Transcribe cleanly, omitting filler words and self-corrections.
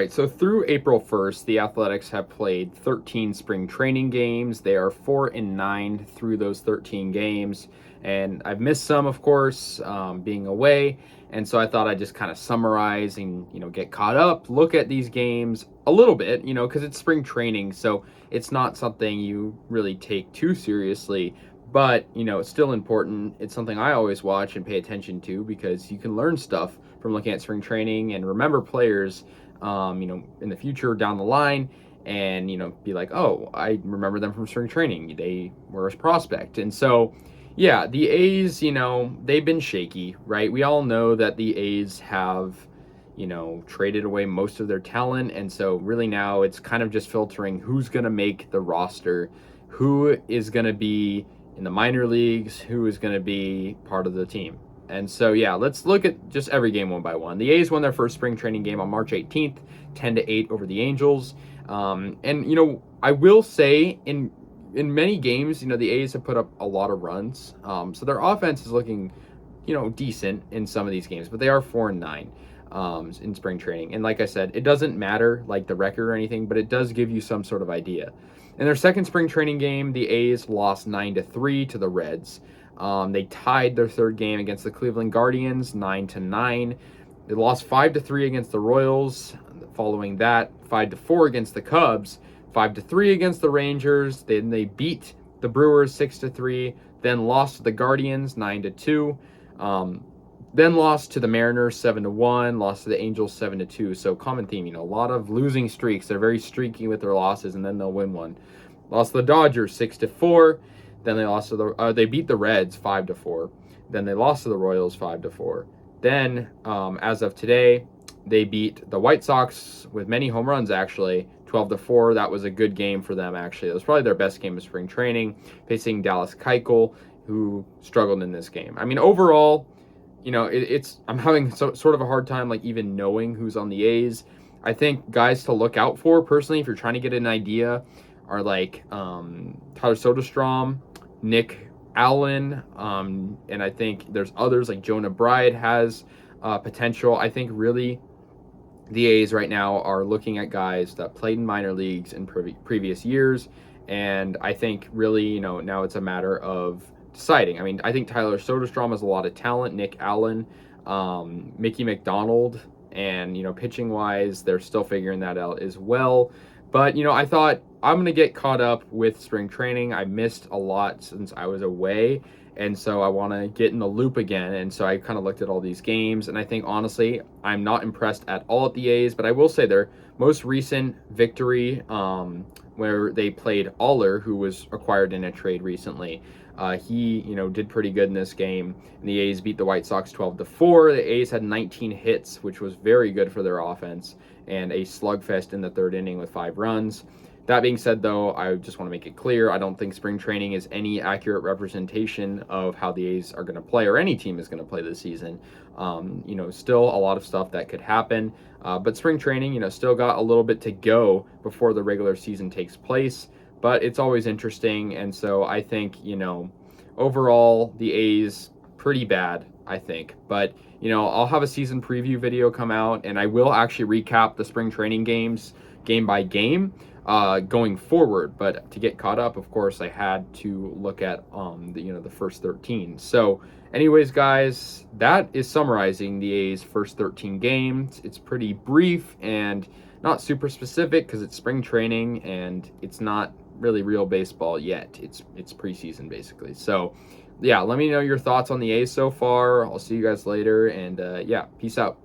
Right, so through April 1st, the Athletics have played 13 spring training games. They are 4-9 through those 13 games, and I've missed some, of course, being away. And so I thought I'd just kind of summarize and get caught up, look at these games a little bit, because it's spring training, so it's not something you really take too seriously. But it's still important. It's something I always watch and pay attention to because you can learn stuff from looking at spring training and remember players in the future down the line, and be like, oh, I remember them from spring training. They were a prospect. And so, yeah, the A's, they've been shaky, right? We all know that the A's have, traded away most of their talent, and so really now it's kind of just filtering who's going to make the roster, who is going to be in the minor leagues, who is going to be part of the team. And so, yeah, let's look at just every game one by one. The A's won their first spring training game on March 18th, 10-8 over the Angels. I will say in many games, the A's have put up a lot of runs. So their offense is looking, decent in some of these games, but they are 4-9 in spring training. And like I said, it doesn't matter like the record or anything, but it does give you some sort of idea. In their second spring training game, the A's lost 9-3 to the Reds. They tied their third game against the Cleveland Guardians, 9-9. They lost 5-3 against the Royals. Following that, 5-4 against the Cubs, 5-3 against the Rangers. Then they beat the Brewers 6-3. Then lost to the Guardians 9-2. Then lost to the Mariners 7-1. Lost to the Angels 7-2. So common theme, a lot of losing streaks. They're very streaky with their losses, and then they'll win one. Lost to the Dodgers 6-4. Then they lost to they beat the Reds 5-4. Then they lost to the Royals 5-4. Then, as of today, they beat the White Sox with many home runs, actually, 12-4. That was a good game for them, actually. It was probably their best game of spring training, facing Dallas Keuchel, who struggled in this game. I mean, overall, I'm having sort of a hard time, like, even knowing who's on the A's. I think guys to look out for, personally, if you're trying to get an idea, are like Tyler Soderstrom, Nick Allen, and I think there's others like Jonah Bride has potential. I think really the A's right now are looking at guys that played in minor leagues in previous years, and I think really now it's a matter of deciding. I mean, I think Tyler Soderstrom has a lot of talent. Nick Allen, Mickey McDonald, and pitching wise, they're still figuring that out as well. But, I thought I'm going to get caught up with spring training. I missed a lot since I was away, and so I want to get in the loop again. And so I kind of looked at all these games, and I think, honestly, I'm not impressed at all at the A's, but I will say their most recent victory, where they played Aller, who was acquired in a trade recently, he, did pretty good in this game. And the A's beat the White Sox 12-4. The A's had 19 hits, which was very good for their offense, and a slugfest in the third inning with 5 runs. That being said, though, I just want to make it clear, I don't think spring training is any accurate representation of how the A's are going to play, or any team is going to play this season. Still a lot of stuff that could happen, but spring training, still got a little bit to go before the regular season takes place. But it's always interesting, and so I think, overall, the A's, pretty bad, I think. But, I'll have a season preview video come out, and I will actually recap the spring training games, game by game, going forward. But to get caught up, of course, I had to look at, the first 13. So, anyways, guys, that is summarizing the A's first 13 games. It's pretty brief and not super specific because it's spring training and it's not really real baseball yet. It's preseason, basically. So, yeah, let me know your thoughts on the A's so far. I'll see you guys later, and yeah, peace out.